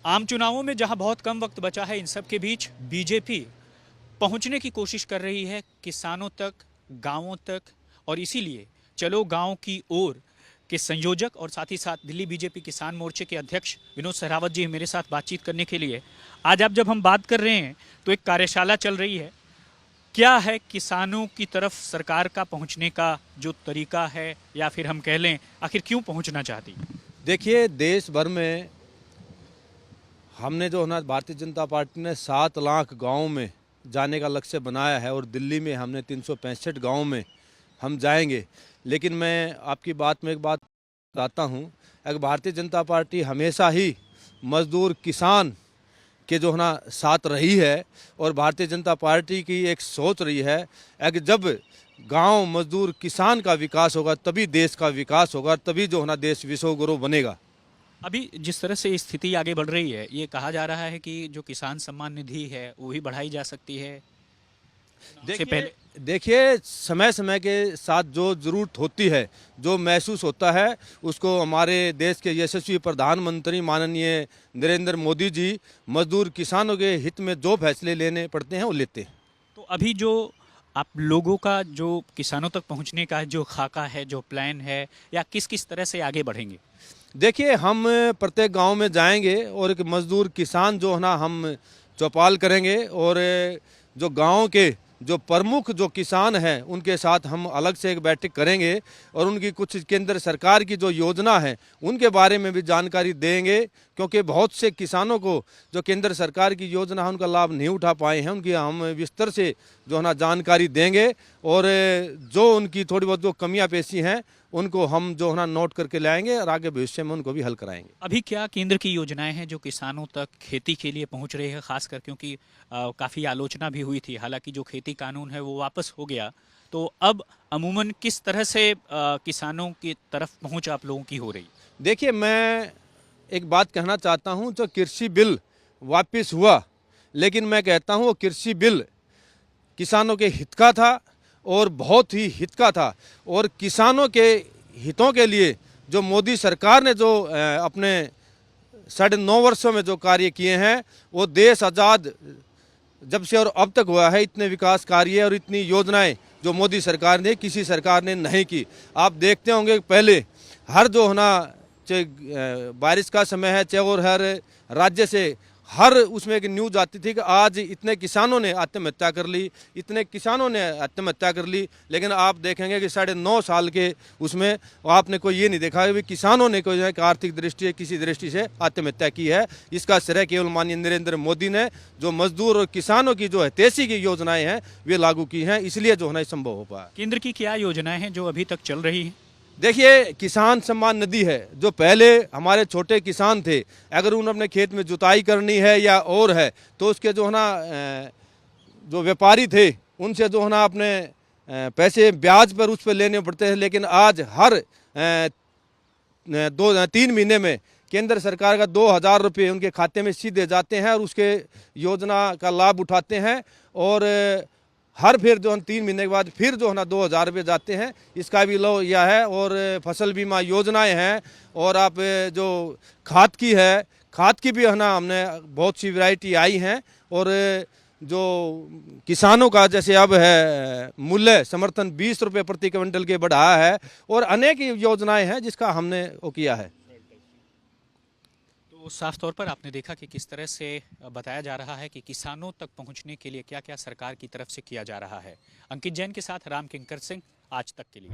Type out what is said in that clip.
आम चुनावों में जहां बहुत कम वक्त बचा है, इन सब के बीच बीजेपी पहुंचने की कोशिश कर रही है किसानों तक, गांवों तक। और इसीलिए चलो गांव की ओर के संयोजक और साथ ही साथ दिल्ली बीजेपी किसान मोर्चे के अध्यक्ष विनोद सहरावत जी मेरे साथ बातचीत करने के लिए आज आप जब हम बात कर रहे हैं तो एक कार्यशाला चल रही है। क्या है किसानों की तरफ सरकार का पहुंचने का जो तरीका है, या फिर हम कह लें आखिर क्यों पहुंचना चाहती? देखिए, देश भर में हमने जो है ना, भारतीय जनता पार्टी ने 7 लाख गाँव में जाने का लक्ष्य बनाया है और दिल्ली में हमने 365 गाँव में हम जाएंगे। लेकिन मैं आपकी बात में एक बात बताता हूँ, अगर भारतीय जनता पार्टी हमेशा ही मजदूर किसान के जो है ना साथ रही है और भारतीय जनता पार्टी की एक सोच रही है, अगर जब गांव मजदूर किसान का विकास होगा तभी देश का विकास होगा, तभी जो है ना देश विश्व गुरु बनेगा। अभी जिस तरह से स्थिति आगे बढ़ रही है, ये कहा जा रहा है कि जो किसान सम्मान निधि है वो भी बढ़ाई जा सकती है। देखिए, समय समय के साथ जो ज़रूरत होती है, जो महसूस होता है, उसको हमारे देश के यशस्वी प्रधानमंत्री माननीय नरेंद्र मोदी जी मजदूर किसानों के हित में जो फैसले लेने पड़ते हैं वो लेते हैं। तो अभी जो आप लोगों का जो किसानों तक पहुंचने का जो खाका है, जो प्लान है, या किस किस तरह से आगे बढ़ेंगे? देखिए, हम प्रत्येक गांव में जाएंगे और एक मजदूर किसान जो है ना हम चौपाल करेंगे और जो गांव के जो प्रमुख जो किसान हैं उनके साथ हम अलग से एक बैठक करेंगे और उनकी कुछ केंद्र सरकार की जो योजना है उनके बारे में भी जानकारी देंगे, क्योंकि बहुत से किसानों को जो केंद्र सरकार की योजना है उनका लाभ नहीं उठा पाए हैं। उनकी हम विस्तार से जो है ना जानकारी देंगे और जो उनकी थोड़ी बहुत जो कमियां पेशी हैं उनको हम जो है ना नोट करके लाएंगे और आगे भविष्य में उनको भी हल कराएंगे। अभी क्या केंद्र की योजनाएं हैं जो किसानों तक खेती के लिए पहुंच रही है, खासकर क्योंकि काफ़ी आलोचना भी हुई थी, हालांकि जो खेती कानून है वो वापस हो गया, तो अब अमूमन किस तरह से किसानों की तरफ पहुंच आप लोगों की हो रही? देखिए, मैं एक बात कहना चाहता हूं, जो कृषि बिल वापस हुआ, लेकिन मैं कहता हूं वो कृषि बिल किसानों के हित का था और बहुत ही हित का था। और किसानों के हितों के लिए जो मोदी सरकार ने जो अपने 9.5 वर्षों में जो कार्य किए हैं, वो देश आज़ाद जब से और अब तक हुआ है, इतने विकास कार्य और इतनी योजनाएं जो मोदी सरकार ने किसी सरकार ने नहीं की। आप देखते होंगे पहले हर जो है ना, चाहे बारिश का समय है चाहे और हर राज्य से हर उसमें एक न्यूज़ आती थी कि आज इतने किसानों ने आत्महत्या कर ली, इतने किसानों ने आत्महत्या कर ली। लेकिन आप देखेंगे कि 9.5 साल के उसमें आपने कोई ये नहीं देखा कि किसानों ने कोई आर्थिक दृष्टि किसी दृष्टि से आत्महत्या की है। इसका श्रेय केवल माननीय नरेंद्र मोदी ने जो मजदूर और किसानों की जो हितैषी की योजनाएं हैं वे लागू की हैं, इसलिए जो है ना संभव हो पाया। केंद्र की क्या योजनाएं हैं जो अभी तक चल रही हैं? देखिए, किसान सम्मान निधि है, जो पहले हमारे छोटे किसान थे, अगर उन्हें अपने खेत में जुताई करनी है या और है तो उसके जो है ना जो व्यापारी थे उनसे जो है ना अपने पैसे ब्याज पर उस पर लेने पड़ते हैं। लेकिन आज हर 2-3 महीने में केंद्र सरकार का 2,000 रुपये उनके खाते में सीधे जाते हैं और उसके योजना का लाभ उठाते हैं। और हर फिर जो 3 महीने के बाद फिर जो है ना 2,000 रुपये जाते हैं। इसका भी लो यह है। और फसल बीमा योजनाएं हैं, और आप जो खाद की है, खाद की भी है ना हमने बहुत सी वैरायटी आई हैं। और जो किसानों का जैसे अब है मूल्य समर्थन 20 रुपये प्रति क्विंटल के बढ़ाया है, और अनेक योजनाएं हैं जिसका हमने वो किया है। तो साफ तौर पर आपने देखा कि किस तरह से बताया जा रहा है कि किसानों तक पहुंचने के लिए क्या क्या सरकार की तरफ से किया जा रहा है। अंकित जैन के साथ राम किंकर सिंह, आज तक के लिए।